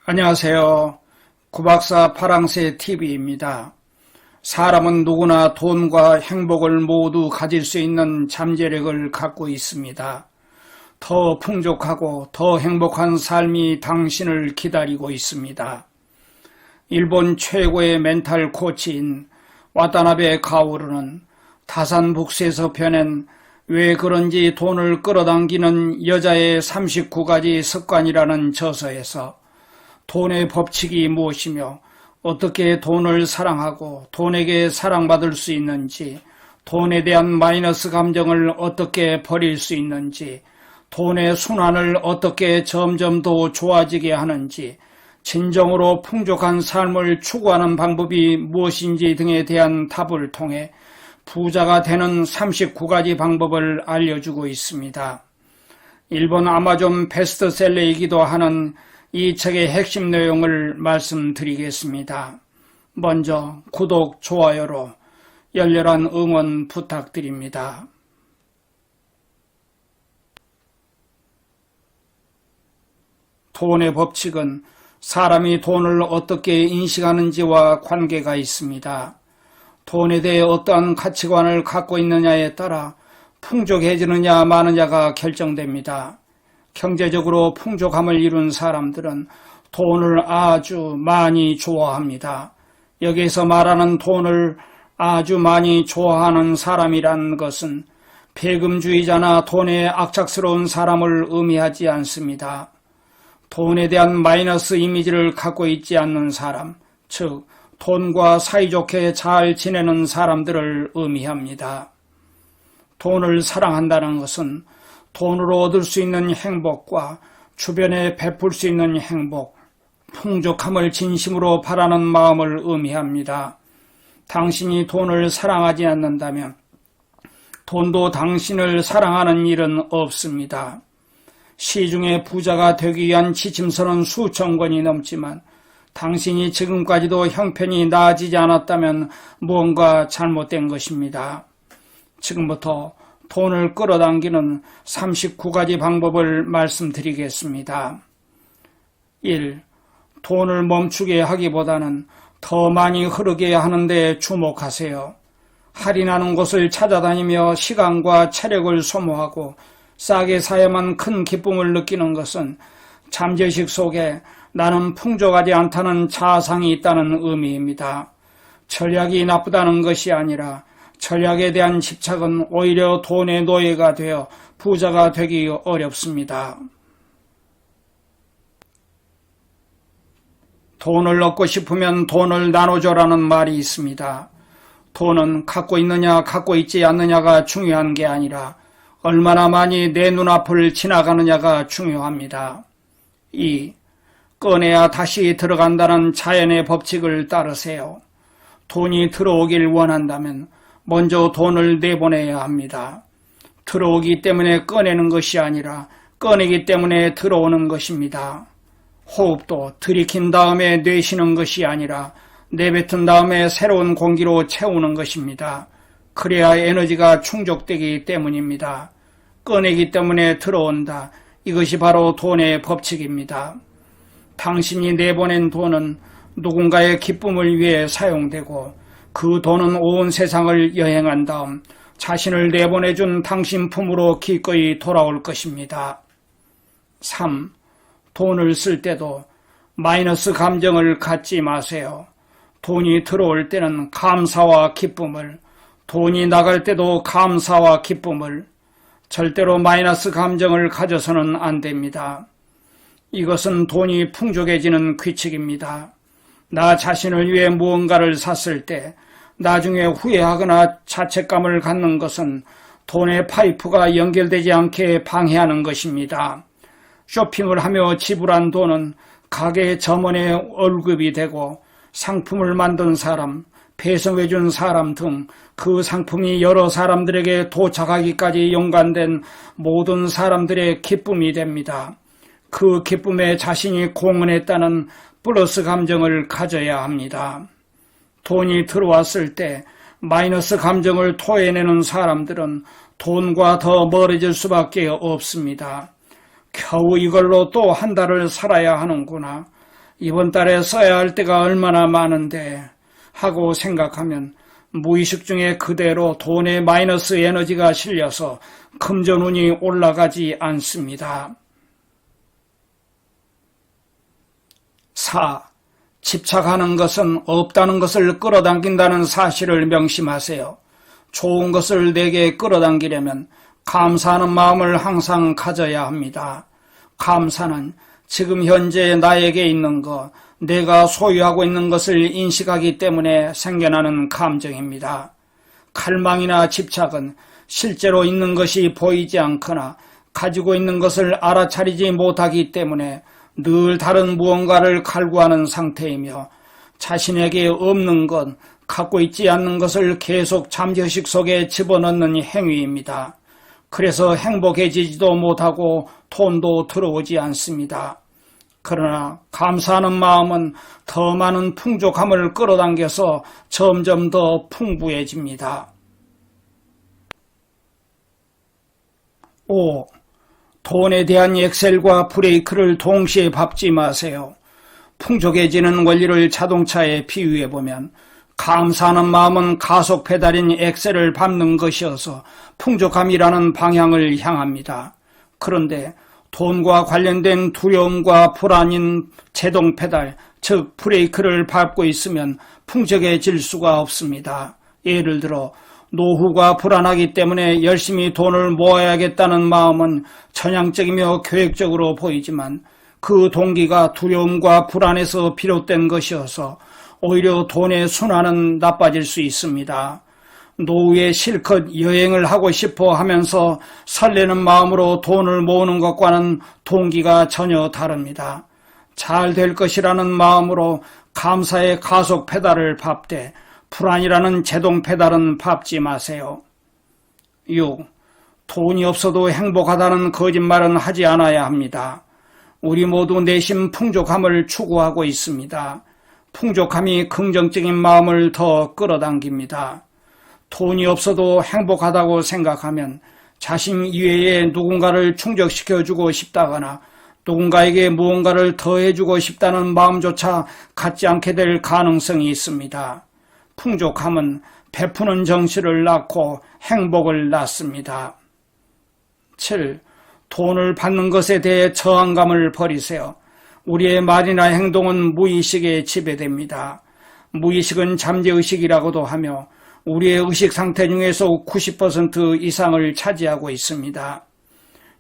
안녕하세요. 구박사 파랑새 TV입니다. 사람은 누구나 돈과 행복을 모두 가질 수 있는 잠재력을 갖고 있습니다. 더 풍족하고 더 행복한 삶이 당신을 기다리고 있습니다. 일본 최고의 멘탈 코치인 와타나베 가오루는 다산북스에서 펴낸 왜 그런지 돈을 끌어당기는 여자의 39가지 습관이라는 저서에서 돈의 법칙이 무엇이며 어떻게 돈을 사랑하고 돈에게 사랑받을 수 있는지, 돈에 대한 마이너스 감정을 어떻게 버릴 수 있는지, 돈의 순환을 어떻게 점점 더 좋아지게 하는지, 진정으로 풍족한 삶을 추구하는 방법이 무엇인지 등에 대한 답을 통해 부자가 되는 39가지 방법을 알려주고 있습니다. 일본 아마존 베스트셀러이기도 하는 이 책의 핵심 내용을 말씀드리겠습니다. 먼저 구독, 좋아요로 열렬한 응원 부탁드립니다. 돈의 법칙은 사람이 돈을 어떻게 인식하는지와 관계가 있습니다. 돈에 대해 어떠한 가치관을 갖고 있느냐에 따라 풍족해지느냐 마느냐가 결정됩니다. 경제적으로 풍족함을 이룬 사람들은 돈을 아주 많이 좋아합니다. 여기서 말하는 돈을 아주 많이 좋아하는 사람이란 것은 배금주의자나 돈에 악착스러운 사람을 의미하지 않습니다. 돈에 대한 마이너스 이미지를 갖고 있지 않는 사람, 즉 돈과 사이좋게 잘 지내는 사람들을 의미합니다. 돈을 사랑한다는 것은 돈으로 얻을 수 있는 행복과 주변에 베풀 수 있는 행복, 풍족함을 진심으로 바라는 마음을 의미합니다. 당신이 돈을 사랑하지 않는다면 돈도 당신을 사랑하는 일은 없습니다. 시중에 부자가 되기 위한 지침서는 수천 권이 넘지만 당신이 지금까지도 형편이 나아지지 않았다면 무언가 잘못된 것입니다. 지금부터 돈을 끌어당기는 39가지 방법을 말씀드리겠습니다. 1. 돈을 멈추게 하기보다는 더 많이 흐르게 하는 데 주목하세요. 할인하는 곳을 찾아다니며 시간과 체력을 소모하고 싸게 사야만 큰 기쁨을 느끼는 것은 잠재의식 속에 나는 풍족하지 않다는 자아상이 있다는 의미입니다. 전략이 나쁘다는 것이 아니라 전략에 대한 집착은 오히려 돈의 노예가 되어 부자가 되기 어렵습니다. 돈을 얻고 싶으면 돈을 나눠줘라는 말이 있습니다. 돈은 갖고 있느냐 갖고 있지 않느냐가 중요한 게 아니라 얼마나 많이 내 눈앞을 지나가느냐가 중요합니다. 2. 꺼내야 다시 들어간다는 자연의 법칙을 따르세요. 돈이 들어오길 원한다면 먼저 돈을 내보내야 합니다. 들어오기 때문에 꺼내는 것이 아니라 꺼내기 때문에 들어오는 것입니다. 호흡도 들이킨 다음에 내쉬는 것이 아니라 내뱉은 다음에 새로운 공기로 채우는 것입니다. 그래야 에너지가 충족되기 때문입니다. 꺼내기 때문에 들어온다. 이것이 바로 돈의 법칙입니다. 당신이 내보낸 돈은 누군가의 기쁨을 위해 사용되고 그 돈은 온 세상을 여행한 다음 자신을 내보내준 당신 품으로 기꺼이 돌아올 것입니다. 3. 돈을 쓸 때도 마이너스 감정을 갖지 마세요. 돈이 들어올 때는 감사와 기쁨을, 돈이 나갈 때도 감사와 기쁨을, 절대로 마이너스 감정을 가져서는 안 됩니다. 이것은 돈이 풍족해지는 규칙입니다. 나 자신을 위해 무언가를 샀을 때 나중에 후회하거나 자책감을 갖는 것은 돈의 파이프가 연결되지 않게 방해하는 것입니다. 쇼핑을 하며 지불한 돈은 가게 점원의 월급이 되고 상품을 만든 사람, 배송해준 사람 등 그 상품이 여러 사람들에게 도착하기까지 연관된 모든 사람들의 기쁨이 됩니다. 그 기쁨에 자신이 공헌했다는 플러스 감정을 가져야 합니다. 돈이 들어왔을 때 마이너스 감정을 토해내는 사람들은 돈과 더 멀어질 수밖에 없습니다. 겨우 이걸로 또 한 달을 살아야 하는구나. 이번 달에 써야 할 때가 얼마나 많은데 하고 생각하면 무의식 중에 그대로 돈의 마이너스 에너지가 실려서 금전운이 올라가지 않습니다. 4. 집착하는 것은 없다는 것을 끌어당긴다는 사실을 명심하세요. 좋은 것을 내게 끌어당기려면 감사하는 마음을 항상 가져야 합니다. 감사는 지금 현재 나에게 있는 것, 내가 소유하고 있는 것을 인식하기 때문에 생겨나는 감정입니다. 갈망이나 집착은 실제로 있는 것이 보이지 않거나 가지고 있는 것을 알아차리지 못하기 때문에 늘 다른 무언가를 갈구하는 상태이며 자신에게 없는 것, 갖고 있지 않는 것을 계속 잠재의식 속에 집어넣는 행위입니다. 그래서 행복해지지도 못하고 돈도 들어오지 않습니다. 그러나 감사하는 마음은 더 많은 풍족함을 끌어당겨서 점점 더 풍부해집니다. 5. 돈에 대한 엑셀과 브레이크를 동시에 밟지 마세요. 풍족해지는 원리를 자동차에 비유해보면 감사하는 마음은 가속 페달인 엑셀을 밟는 것이어서 풍족함이라는 방향을 향합니다. 그런데 돈과 관련된 두려움과 불안인 제동 페달, 즉 브레이크를 밟고 있으면 풍족해질 수가 없습니다. 예를 들어 노후가 불안하기 때문에 열심히 돈을 모아야겠다는 마음은 전향적이며 계획적으로 보이지만 그 동기가 두려움과 불안에서 비롯된 것이어서 오히려 돈의 순환은 나빠질 수 있습니다. 노후에 실컷 여행을 하고 싶어 하면서 설레는 마음으로 돈을 모으는 것과는 동기가 전혀 다릅니다. 잘 될 것이라는 마음으로 감사의 가속 페달을 밟되 불안이라는 제동 페달은 밟지 마세요. 6. 돈이 없어도 행복하다는 거짓말은 하지 않아야 합니다. 우리 모두 내심 풍족함을 추구하고 있습니다. 풍족함이 긍정적인 마음을 더 끌어당깁니다. 돈이 없어도 행복하다고 생각하면 자신 이외에 누군가를 충족시켜주고 싶다거나 누군가에게 무언가를 더해주고 싶다는 마음조차 갖지 않게 될 가능성이 있습니다. 풍족함은 베푸는 정신을 낳고 행복을 낳습니다. 7. 돈을 받는 것에 대해 저항감을 버리세요. 우리의 말이나 행동은 무의식에 지배됩니다. 무의식은 잠재의식이라고도 하며 우리의 의식 상태 중에서 90% 이상을 차지하고 있습니다.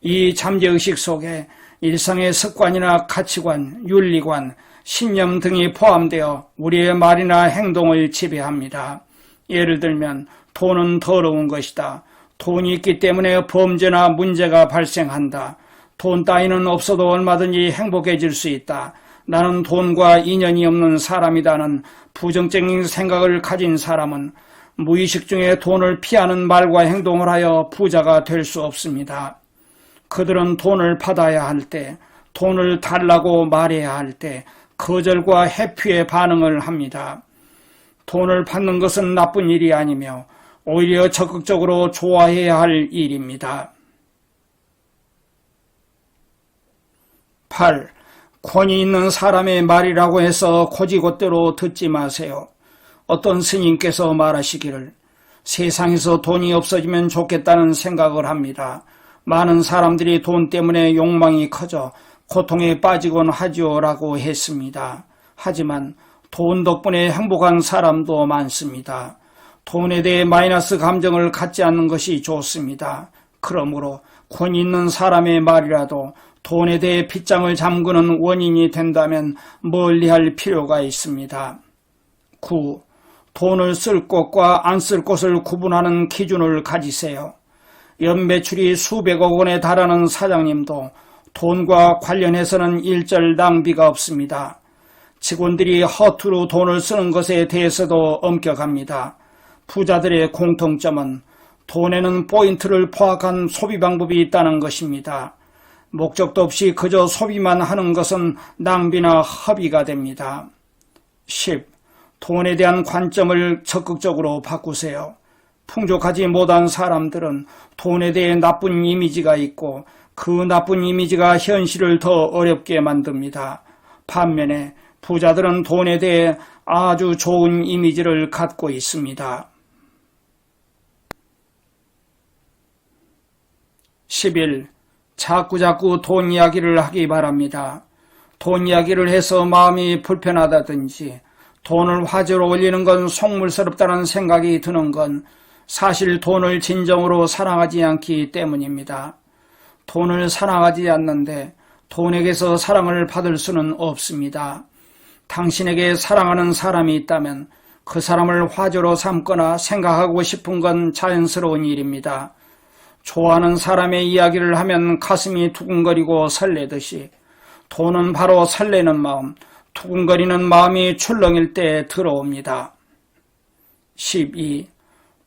이 잠재의식 속에 일상의 습관이나 가치관, 윤리관, 신념 등이 포함되어 우리의 말이나 행동을 지배합니다. 예를 들면 돈은 더러운 것이다. 돈이 있기 때문에 범죄나 문제가 발생한다. 돈 따위는 없어도 얼마든지 행복해질 수 있다. 나는 돈과 인연이 없는 사람이다는 부정적인 생각을 가진 사람은 무의식 중에 돈을 피하는 말과 행동을 하여 부자가 될 수 없습니다. 그들은 돈을 받아야 할 때, 돈을 달라고 말해야 할 때 거절과 회피의 반응을 합니다. 돈을 받는 것은 나쁜 일이 아니며 오히려 적극적으로 좋아해야 할 일입니다. 8. 권위 있는 사람의 말이라고 해서 곧이곧대로 듣지 마세요. 어떤 스님께서 말하시기를 세상에서 돈이 없어지면 좋겠다는 생각을 합니다. 많은 사람들이 돈 때문에 욕망이 커져 고통에 빠지곤 하지요 라고 했습니다. 하지만 돈 덕분에 행복한 사람도 많습니다. 돈에 대해 마이너스 감정을 갖지 않는 것이 좋습니다. 그러므로 권위 있는 사람의 말이라도 돈에 대해 빗장을 잠그는 원인이 된다면 멀리할 필요가 있습니다. 9. 돈을 쓸 곳과 안 쓸 곳을 구분하는 기준을 가지세요. 연매출이 수백억 원에 달하는 사장님도 돈과 관련해서는 일절 낭비가 없습니다. 직원들이 허투루 돈을 쓰는 것에 대해서도 엄격합니다. 부자들의 공통점은 돈에는 포인트를 포함한 소비 방법이 있다는 것입니다. 목적도 없이 그저 소비만 하는 것은 낭비나 허비가 됩니다. 10. 돈에 대한 관점을 적극적으로 바꾸세요. 풍족하지 못한 사람들은 돈에 대해 나쁜 이미지가 있고 그 나쁜 이미지가 현실을 더 어렵게 만듭니다. 반면에 부자들은 돈에 대해 아주 좋은 이미지를 갖고 있습니다. 10일, 자꾸자꾸 돈 이야기를 하기 바랍니다. 돈 이야기를 해서 마음이 불편하다든지 돈을 화제로 올리는 건 속물스럽다는 생각이 드는 건 사실 돈을 진정으로 사랑하지 않기 때문입니다. 돈을 사랑하지 않는데 돈에게서 사랑을 받을 수는 없습니다. 당신에게 사랑하는 사람이 있다면 그 사람을 화제로 삼거나 생각하고 싶은 건 자연스러운 일입니다. 좋아하는 사람의 이야기를 하면 가슴이 두근거리고 설레듯이 돈은 바로 설레는 마음, 두근거리는 마음이 출렁일 때 들어옵니다. 12.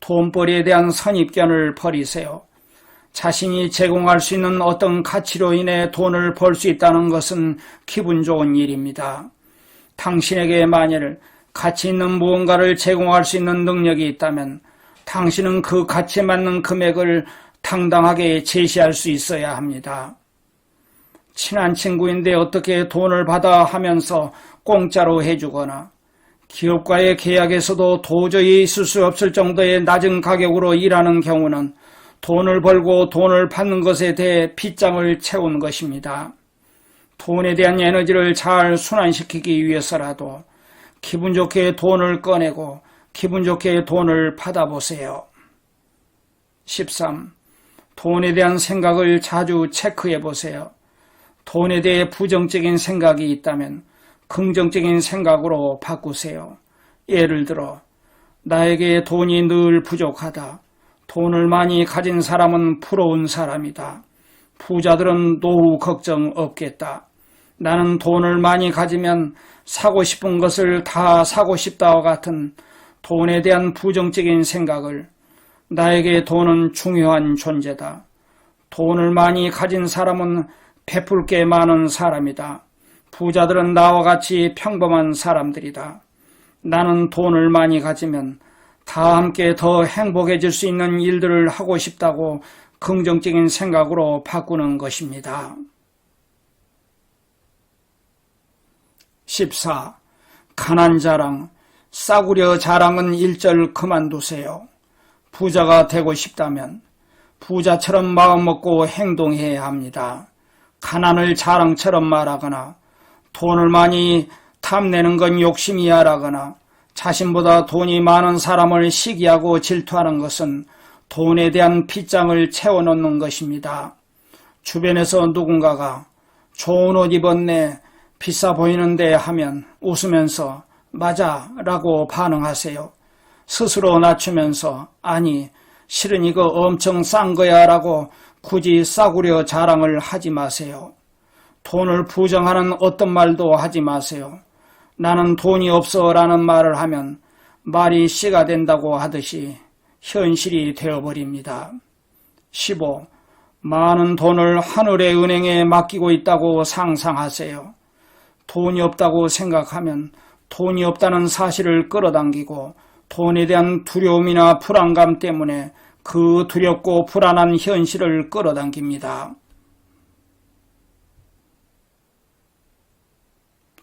돈벌이에 대한 선입견을 버리세요. 자신이 제공할 수 있는 어떤 가치로 인해 돈을 벌 수 있다는 것은 기분 좋은 일입니다. 당신에게 만일 가치 있는 무언가를 제공할 수 있는 능력이 있다면 당신은 그 가치에 맞는 금액을 당당하게 제시할 수 있어야 합니다. 친한 친구인데 어떻게 돈을 받아 하면서 공짜로 해주거나 기업과의 계약에서도 도저히 있을 수 없을 정도의 낮은 가격으로 일하는 경우는 돈을 벌고 돈을 받는 것에 대해 빗장을 채운 것입니다. 돈에 대한 에너지를 잘 순환시키기 위해서라도 기분 좋게 돈을 꺼내고 기분 좋게 돈을 받아보세요. 13. 돈에 대한 생각을 자주 체크해 보세요. 돈에 대해 부정적인 생각이 있다면 긍정적인 생각으로 바꾸세요. 예를 들어 나에게 돈이 늘 부족하다. 돈을 많이 가진 사람은 부러운 사람이다. 부자들은 노후 걱정 없겠다. 나는 돈을 많이 가지면 사고 싶은 것을 다 사고 싶다와 같은 돈에 대한 부정적인 생각을 나에게 돈은 중요한 존재다. 돈을 많이 가진 사람은 베풀 게 많은 사람이다. 부자들은 나와 같이 평범한 사람들이다. 나는 돈을 많이 가지면 다 함께 더 행복해질 수 있는 일들을 하고 싶다고 긍정적인 생각으로 바꾸는 것입니다. 14. 가난 자랑, 싸구려 자랑은 일절 그만두세요. 부자가 되고 싶다면 부자처럼 마음 먹고 행동해야 합니다. 가난을 자랑처럼 말하거나 돈을 많이 탐내는 건 욕심이야라거나 자신보다 돈이 많은 사람을 시기하고 질투하는 것은 돈에 대한 빗장을 채워놓는 것입니다. 주변에서 누군가가 좋은 옷 입었네, 비싸 보이는데 하면 웃으면서 맞아 라고 반응하세요. 스스로 낮추면서 아니 실은 이거 엄청 싼 거야 라고 굳이 싸구려 자랑을 하지 마세요. 돈을 부정하는 어떤 말도 하지 마세요. 나는 돈이 없어 라는 말을 하면 말이 씨가 된다고 하듯이 현실이 되어버립니다. 15. 많은 돈을 하늘의 은행에 맡기고 있다고 상상하세요. 돈이 없다고 생각하면 돈이 없다는 사실을 끌어당기고 돈에 대한 두려움이나 불안감 때문에 그 두렵고 불안한 현실을 끌어당깁니다.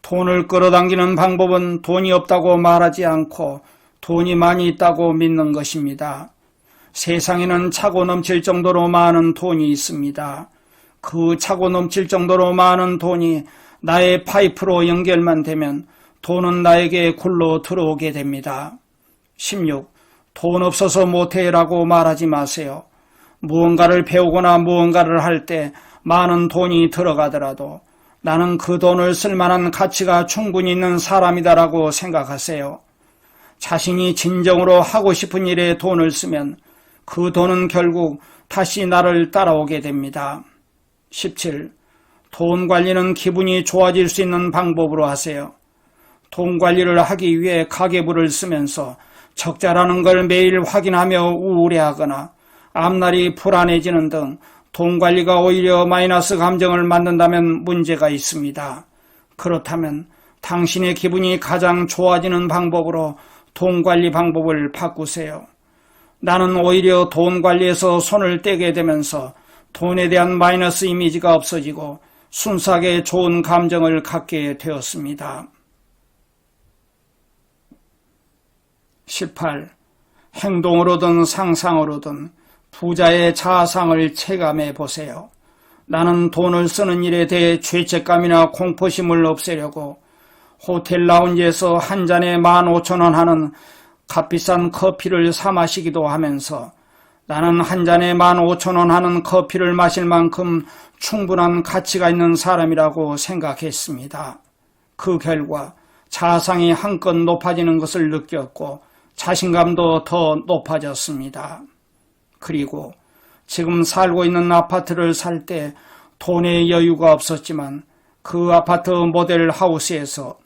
돈을 끌어당기는 방법은 돈이 없다고 말하지 않고 돈이 많이 있다고 믿는 것입니다. 세상에는 차고 넘칠 정도로 많은 돈이 있습니다. 그 차고 넘칠 정도로 많은 돈이 나의 파이프로 연결만 되면 돈은 나에게 굴러 들어오게 됩니다. 16. 돈 없어서 못해라고 말하지 마세요. 무언가를 배우거나 무언가를 할 때 많은 돈이 들어가더라도 나는 그 돈을 쓸 만한 가치가 충분히 있는 사람이다라고 생각하세요. 자신이 진정으로 하고 싶은 일에 돈을 쓰면 그 돈은 결국 다시 나를 따라오게 됩니다. 17. 돈 관리는 기분이 좋아질 수 있는 방법으로 하세요. 돈 관리를 하기 위해 가계부를 쓰면서 적자라는 걸 매일 확인하며 우울해하거나 앞날이 불안해지는 등 돈 관리가 오히려 마이너스 감정을 만든다면 문제가 있습니다. 그렇다면 당신의 기분이 가장 좋아지는 방법으로 돈 관리 방법을 바꾸세요. 나는 오히려 돈 관리에서 손을 떼게 되면서 돈에 대한 마이너스 이미지가 없어지고 순수하게 좋은 감정을 갖게 되었습니다. 18. 행동으로든 상상으로든 부자의 자아상을 체감해 보세요. 나는 돈을 쓰는 일에 대해 죄책감이나 공포심을 없애려고 호텔 라운지에서 한 잔에 15,000원 하는 값비싼 커피를 사 마시기도 하면서 나는 한 잔에 15,000원 하는 커피를 마실 만큼 충분한 가치가 있는 사람이라고 생각했습니다. 그 결과 자아상이 한껏 높아지는 것을 느꼈고 자신감도 더 높아졌습니다. 그리고 지금 살고 있는 아파트를 살 때 돈의 여유가 없었지만 그 아파트 모델 하우스에서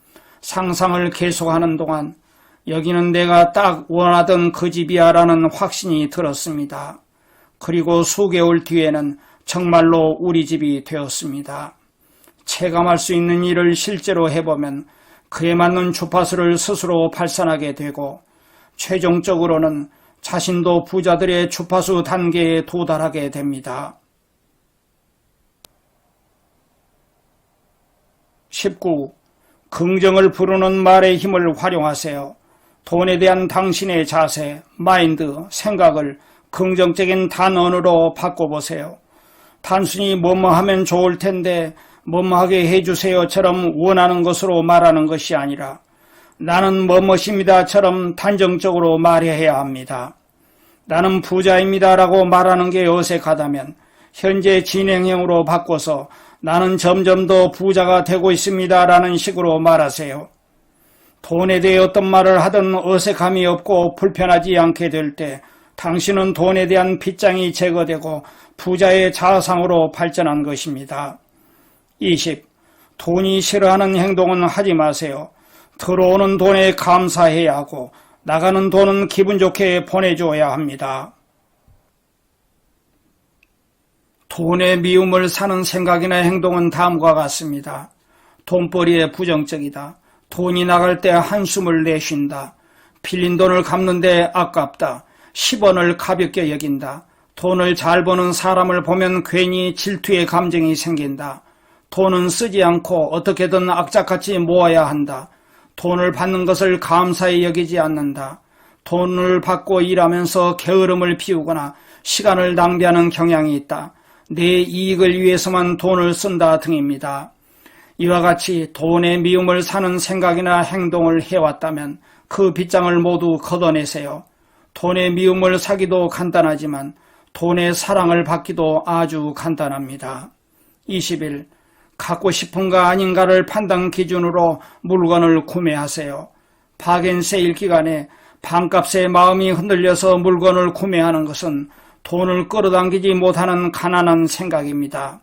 상상을 계속하는 동안 여기는 내가 딱 원하던 그 집이야 라는 확신이 들었습니다. 그리고 수개월 뒤에는 정말로 우리 집이 되었습니다. 체감할 수 있는 일을 실제로 해보면 그에 맞는 주파수를 스스로 발산하게 되고 최종적으로는 자신도 부자들의 주파수 단계에 도달하게 됩니다. 19. 긍정을 부르는 말의 힘을 활용하세요. 돈에 대한 당신의 자세, 마인드, 생각을 긍정적인 단언으로 바꿔보세요. 단순히 뭐뭐 하면 좋을 텐데 뭐뭐 하게 해주세요처럼 원하는 것으로 말하는 것이 아니라 나는 뭐뭐입니다처럼 단정적으로 말해야 합니다. 나는 부자입니다라고 말하는 게 어색하다면 현재 진행형으로 바꿔서 나는 점점 더 부자가 되고 있습니다라는 식으로 말하세요. 돈에 대해 어떤 말을 하든 어색함이 없고 불편하지 않게 될 때 당신은 돈에 대한 빗장이 제거되고 부자의 자아상으로 발전한 것입니다. 20. 돈이 싫어하는 행동은 하지 마세요. 들어오는 돈에 감사해야 하고 나가는 돈은 기분 좋게 보내줘야 합니다. 돈의 미움을 사는 생각이나 행동은 다음과 같습니다. 돈벌이에 부정적이다. 돈이 나갈 때 한숨을 내쉰다. 빌린 돈을 갚는데 아깝다. 10원을 가볍게 여긴다. 돈을 잘 버는 사람을 보면 괜히 질투의 감정이 생긴다. 돈은 쓰지 않고 어떻게든 악착같이 모아야 한다. 돈을 받는 것을 감사히 여기지 않는다. 돈을 받고 일하면서 게으름을 피우거나 시간을 낭비하는 경향이 있다. 내 이익을 위해서만 돈을 쓴다 등입니다. 이와 같이 돈의 미움을 사는 생각이나 행동을 해왔다면 그 빗장을 모두 걷어내세요. 돈의 미움을 사기도 간단하지만 돈의 사랑을 받기도 아주 간단합니다. 20일. 갖고 싶은가 아닌가를 판단 기준으로 물건을 구매하세요. 박앤세일 기간에 반값에 마음이 흔들려서 물건을 구매하는 것은 돈을 끌어당기지 못하는 가난한 생각입니다.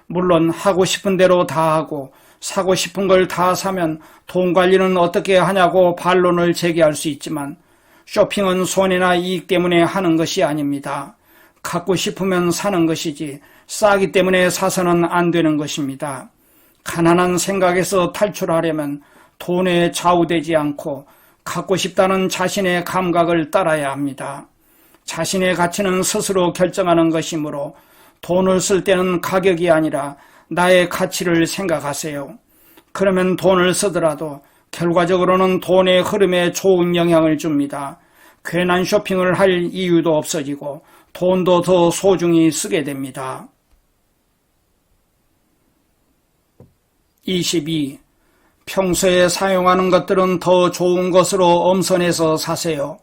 물론 하고 싶은 대로 다 하고 사고 싶은 걸 다 사면 돈 관리는 어떻게 하냐고 반론을 제기할 수 있지만 쇼핑은 손해나 이익 때문에 하는 것이 아닙니다. 갖고 싶으면 사는 것이지 싸기 때문에 사서는 안 되는 것입니다. 가난한 생각에서 탈출하려면 돈에 좌우되지 않고 갖고 싶다는 자신의 감각을 따라야 합니다. 자신의 가치는 스스로 결정하는 것이므로 돈을 쓸 때는 가격이 아니라 나의 가치를 생각하세요. 그러면 돈을 쓰더라도 결과적으로는 돈의 흐름에 좋은 영향을 줍니다. 괜한 쇼핑을 할 이유도 없어지고 돈도 더 소중히 쓰게 됩니다. 22. 평소에 사용하는 것들은 더 좋은 것으로 엄선해서 사세요.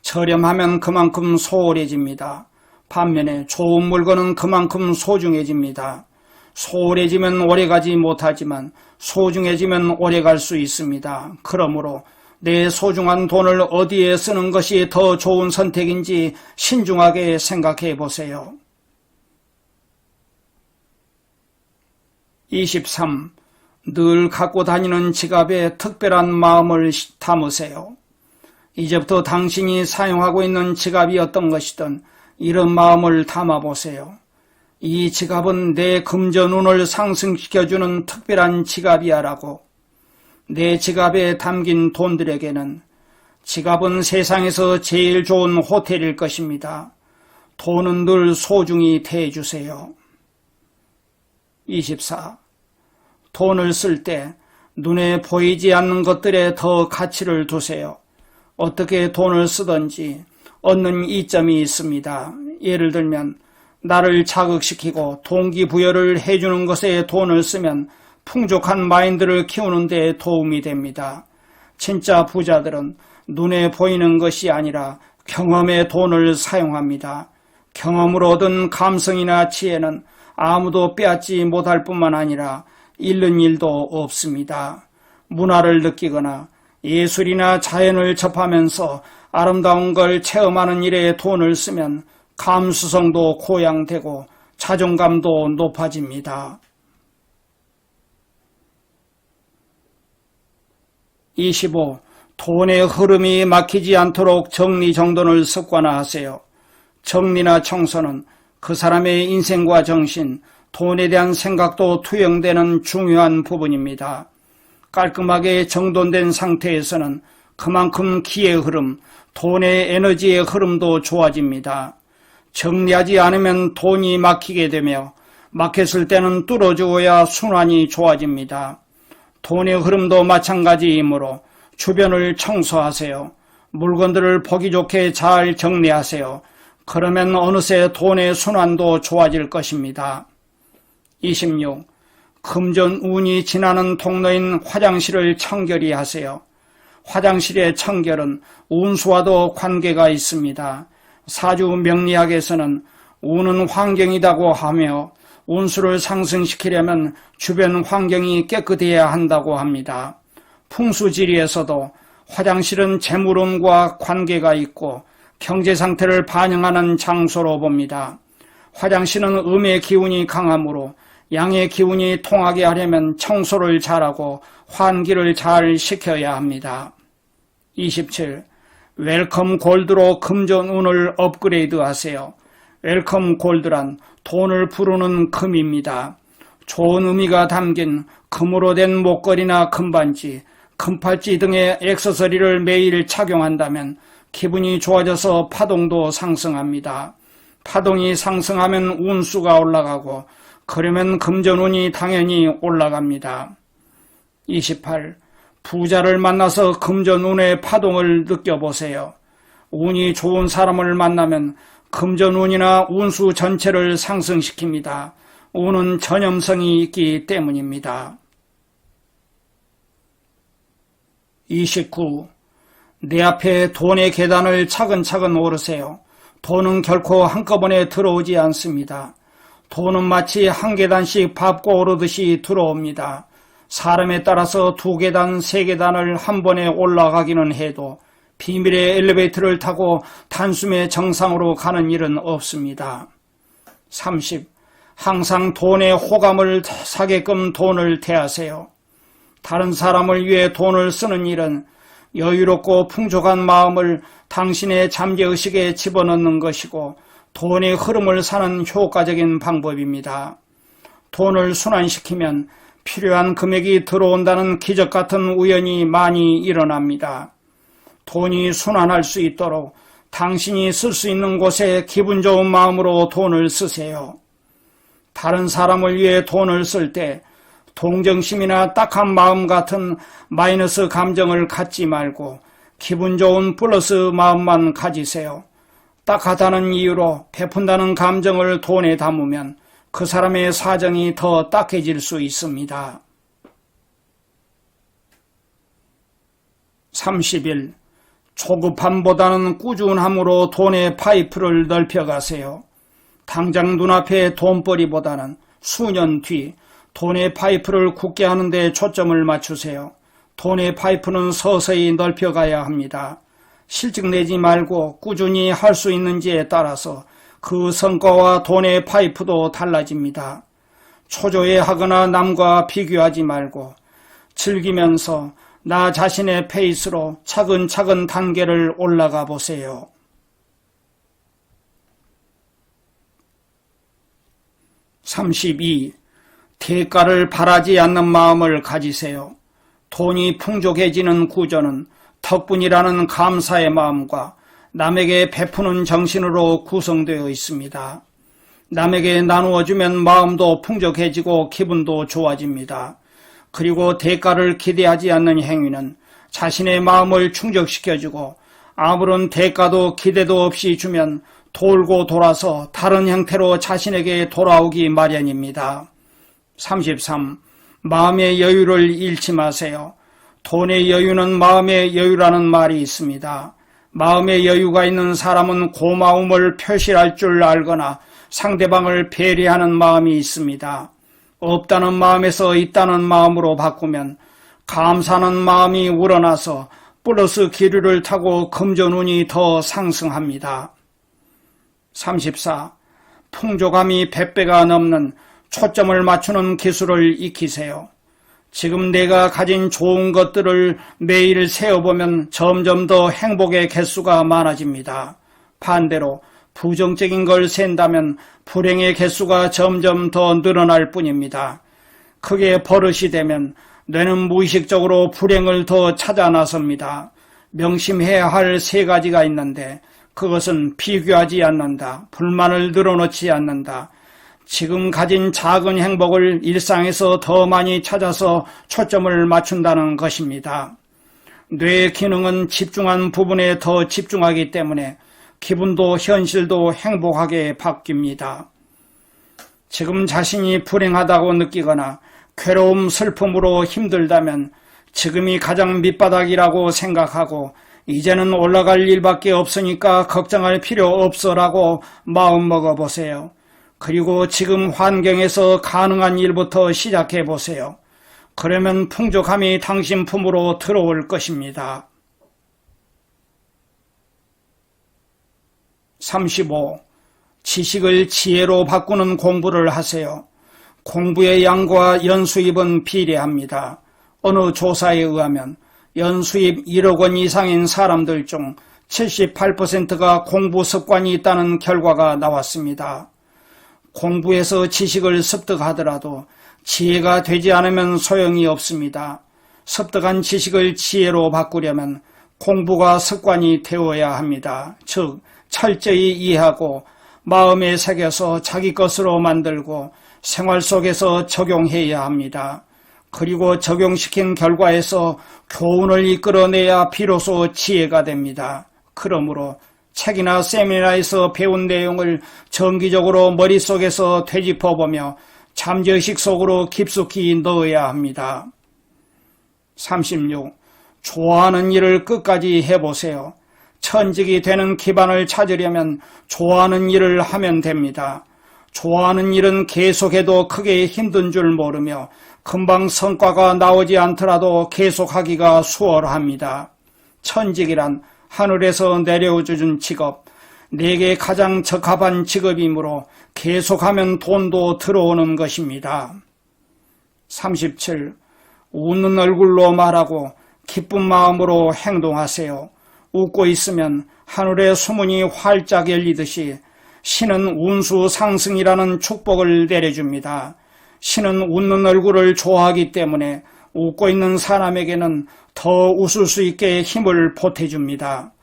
저렴하면 그만큼 소홀해집니다. 반면에 좋은 물건은 그만큼 소중해집니다. 소홀해지면 오래가지 못하지만 소중해지면 오래갈 수 있습니다. 그러므로 내 소중한 돈을 어디에 쓰는 것이 더 좋은 선택인지 신중하게 생각해 보세요. 23. 늘 갖고 다니는 지갑에 특별한 마음을 담으세요. 이제부터 당신이 사용하고 있는 지갑이 어떤 것이든 이런 마음을 담아보세요. 이 지갑은 내 금전운을 상승시켜주는 특별한 지갑이야 라고. 내 지갑에 담긴 돈들에게는 지갑은 세상에서 제일 좋은 호텔일 것입니다. 돈은 늘 소중히 대해주세요. 24. 돈을 쓸 때 눈에 보이지 않는 것들에 더 가치를 두세요. 어떻게 돈을 쓰든지 얻는 이점이 있습니다. 예를 들면 나를 자극시키고 동기부여를 해주는 것에 돈을 쓰면 풍족한 마인드를 키우는 데 도움이 됩니다. 진짜 부자들은 눈에 보이는 것이 아니라 경험에 돈을 사용합니다. 경험으로 얻은 감성이나 지혜는 아무도 빼앗지 못할 뿐만 아니라 잃는 일도 없습니다. 문화를 느끼거나 예술이나 자연을 접하면서 아름다운 걸 체험하는 일에 돈을 쓰면 감수성도 고양되고 자존감도 높아집니다. 25. 돈의 흐름이 막히지 않도록 정리정돈을 습관화하세요. 정리나 청소는 그 사람의 인생과 정신, 돈에 대한 생각도 투영되는 중요한 부분입니다. 깔끔하게 정돈된 상태에서는 그만큼 기의 흐름, 돈의 에너지의 흐름도 좋아집니다. 정리하지 않으면 돈이 막히게 되며 막혔을 때는 뚫어주어야 순환이 좋아집니다. 돈의 흐름도 마찬가지이므로 주변을 청소하세요. 물건들을 보기 좋게 잘 정리하세요. 그러면 어느새 돈의 순환도 좋아질 것입니다. 26. 금전운이 지나는 통로인 화장실을 청결히 하세요. 화장실의 청결은 운수와도 관계가 있습니다. 사주 명리학에서는 운은 환경이라고 하며 운수를 상승시키려면 주변 환경이 깨끗해야 한다고 합니다. 풍수지리에서도 화장실은 재물운과 관계가 있고 경제 상태를 반영하는 장소로 봅니다. 화장실은 음의 기운이 강하므로 양의 기운이 통하게 하려면 청소를 잘하고 환기를 잘 시켜야 합니다. 27. 웰컴 골드로 금전운을 업그레이드 하세요. 웰컴 골드란 돈을 부르는 금입니다. 좋은 의미가 담긴 금으로 된 목걸이나 금반지, 금팔찌 등의 액세서리를 매일 착용한다면 기분이 좋아져서 파동도 상승합니다. 파동이 상승하면 운수가 올라가고 그러면 금전운이 당연히 올라갑니다. 28. 부자를 만나서 금전운의 파동을 느껴보세요. 운이 좋은 사람을 만나면 금전운이나 운수 전체를 상승시킵니다. 운은 전염성이 있기 때문입니다. 29. 내 앞에 돈의 계단을 차근차근 오르세요. 돈은 결코 한꺼번에 들어오지 않습니다. 돈은 마치 한 계단씩 밟고 오르듯이 들어옵니다. 사람에 따라서 2계단, 3계단을 한 번에 올라가기는 해도 비밀의 엘리베이터를 타고 단숨에 정상으로 가는 일은 없습니다. 30. 항상 돈에 호감을 사게끔 돈을 대하세요. 다른 사람을 위해 돈을 쓰는 일은 여유롭고 풍족한 마음을 당신의 잠재의식에 집어넣는 것이고 돈의 흐름을 사는 효과적인 방법입니다. 돈을 순환시키면 필요한 금액이 들어온다는 기적 같은 우연이 많이 일어납니다. 돈이 순환할 수 있도록 당신이 쓸 수 있는 곳에 기분 좋은 마음으로 돈을 쓰세요. 다른 사람을 위해 돈을 쓸 때 동정심이나 딱한 마음 같은 마이너스 감정을 갖지 말고 기분 좋은 플러스 마음만 가지세요. 딱하다는 이유로 베푼다는 감정을 돈에 담으면 그 사람의 사정이 더 딱해질 수 있습니다. 30일. 조급함보다는 꾸준함으로 돈의 파이프를 넓혀가세요. 당장 눈앞의 돈벌이보다는 수년 뒤 돈의 파이프를 굳게 하는 데 초점을 맞추세요. 돈의 파이프는 서서히 넓혀가야 합니다. 실증 내지 말고 꾸준히 할 수 있는지에 따라서 그 성과와 돈의 파이프도 달라집니다. 초조해하거나 남과 비교하지 말고 즐기면서 나 자신의 페이스로 차근차근 단계를 올라가 보세요. 32. 대가를 바라지 않는 마음을 가지세요. 돈이 풍족해지는 구조는 덕분이라는 감사의 마음과 남에게 베푸는 정신으로 구성되어 있습니다. 남에게 나누어주면 마음도 풍족해지고 기분도 좋아집니다. 그리고 대가를 기대하지 않는 행위는 자신의 마음을 충족시켜주고 아무런 대가도 기대도 없이 주면 돌고 돌아서 다른 형태로 자신에게 돌아오기 마련입니다. 33. 마음의 여유를 잃지 마세요. 돈의 여유는 마음의 여유라는 말이 있습니다. 마음의 여유가 있는 사람은 고마움을 표시할 줄 알거나 상대방을 배려하는 마음이 있습니다. 없다는 마음에서 있다는 마음으로 바꾸면 감사하는 마음이 우러나서 플러스 기류를 타고 금전운이 더 상승합니다. 34. 풍족함이 100배가 넘는 초점을 맞추는 기술을 익히세요. 지금 내가 가진 좋은 것들을 매일 세어보면 점점 더 행복의 개수가 많아집니다. 반대로 부정적인 걸 센다면 불행의 개수가 점점 더 늘어날 뿐입니다. 그게 버릇이 되면 뇌는 무의식적으로 불행을 더 찾아 나섭니다. 명심해야 할 3가지가 있는데 그것은 비교하지 않는다, 불만을 늘어놓지 않는다, 지금 가진 작은 행복을 일상에서 더 많이 찾아서 초점을 맞춘다는 것입니다. 뇌의 기능은 집중한 부분에 더 집중하기 때문에 기분도 현실도 행복하게 바뀝니다. 지금 자신이 불행하다고 느끼거나 괴로움, 슬픔으로 힘들다면 지금이 가장 밑바닥이라고 생각하고 이제는 올라갈 일밖에 없으니까 걱정할 필요 없어라고 마음 먹어보세요. 그리고 지금 환경에서 가능한 일부터 시작해 보세요. 그러면 풍족함이 당신 품으로 들어올 것입니다. 35. 지식을 지혜로 바꾸는 공부를 하세요. 공부의 양과 연수입은 비례합니다. 어느 조사에 의하면 연수입 1억 원 이상인 사람들 중 78%가 공부 습관이 있다는 결과가 나왔습니다. 공부해서 지식을 습득하더라도 지혜가 되지 않으면 소용이 없습니다. 습득한 지식을 지혜로 바꾸려면 공부가 습관이 되어야 합니다. 즉 철저히 이해하고 마음에 새겨서 자기 것으로 만들고 생활 속에서 적용해야 합니다. 그리고 적용시킨 결과에서 교훈을 이끌어내야 비로소 지혜가 됩니다. 그러므로 책이나 세미나에서 배운 내용을 정기적으로 머릿속에서 되짚어보며 잠재의식 속으로 깊숙이 넣어야 합니다. 36. 좋아하는 일을 끝까지 해보세요. 천직이 되는 기반을 찾으려면 좋아하는 일을 하면 됩니다. 좋아하는 일은 계속해도 크게 힘든 줄 모르며 금방 성과가 나오지 않더라도 계속하기가 수월합니다. 천직이란 하늘에서 내려주는 직업, 내게 가장 적합한 직업이므로 계속하면 돈도 들어오는 것입니다. 37. 웃는 얼굴로 말하고 기쁜 마음으로 행동하세요. 웃고 있으면 하늘의 수문이 활짝 열리듯이 신은 운수 상승이라는 축복을 내려줍니다. 신은 웃는 얼굴을 좋아하기 때문에 웃고 있는 사람에게는 더 웃을 수 있게 힘을 보태줍니다.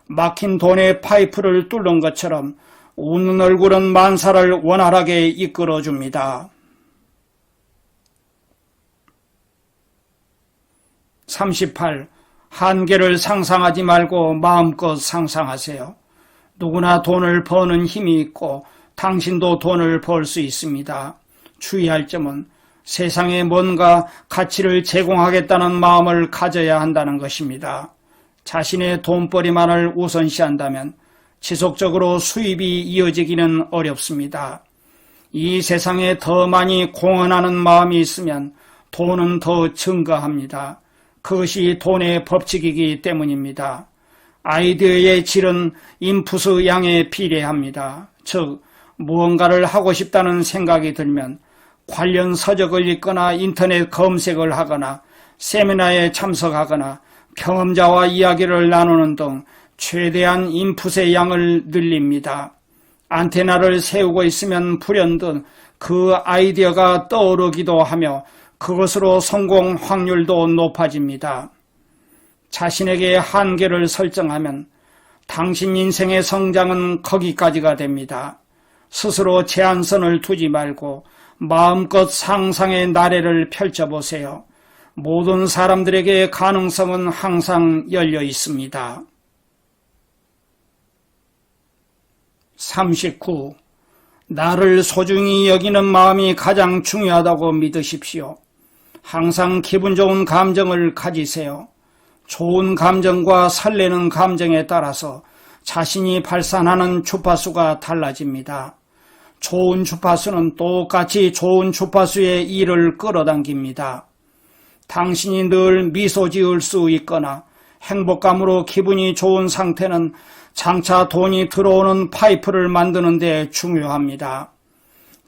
막힌 돈의 파이프를 뚫는 것처럼 웃는 얼굴은 만사를 원활하게 이끌어줍니다. 38. 한계를 상상하지 말고 마음껏 상상하세요. 누구나 돈을 버는 힘이 있고 당신도 돈을 벌 수 있습니다. 주의할 점은 세상에 뭔가 가치를 제공하겠다는 마음을 가져야 한다는 것입니다. 자신의 돈벌이만을 우선시한다면 지속적으로 수입이 이어지기는 어렵습니다. 이 세상에 더 많이 공헌하는 마음이 있으면 돈은 더 증가합니다. 그것이 돈의 법칙이기 때문입니다. 아이디어의 질은 인풋의 양에 비례합니다. 즉 무언가를 하고 싶다는 생각이 들면 관련 서적을 읽거나 인터넷 검색을 하거나 세미나에 참석하거나 경험자와 이야기를 나누는 등 최대한 인풋의 양을 늘립니다. 안테나를 세우고 있으면 불현듯 그 아이디어가 떠오르기도 하며 그것으로 성공 확률도 높아집니다. 자신에게 한계를 설정하면 당신 인생의 성장은 거기까지가 됩니다. 스스로 제한선을 두지 말고 마음껏 상상의 나래를 펼쳐보세요. 모든 사람들에게 가능성은 항상 열려 있습니다. 39. 나를 소중히 여기는 마음이 가장 중요하다고 믿으십시오. 항상 기분 좋은 감정을 가지세요. 좋은 감정과 설레는 감정에 따라서 자신이 발산하는 주파수가 달라집니다. 좋은 주파수는 똑같이 좋은 주파수의 일을 끌어당깁니다. 당신이 늘 미소 지을 수 있거나 행복감으로 기분이 좋은 상태는 장차 돈이 들어오는 파이프를 만드는 데 중요합니다.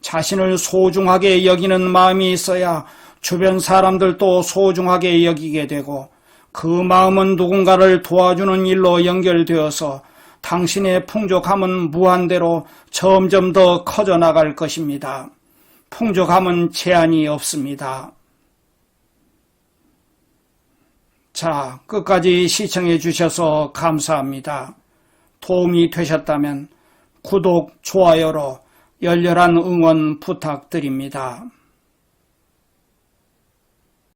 자신을 소중하게 여기는 마음이 있어야 주변 사람들도 소중하게 여기게 되고 그 마음은 누군가를 도와주는 일로 연결되어서 당신의 풍족함은 무한대로 점점 더 커져 나갈 것입니다. 풍족함은 제한이 없습니다. 자, 끝까지 시청해 주셔서 감사합니다. 도움이 되셨다면 구독, 좋아요로 열렬한 응원 부탁드립니다.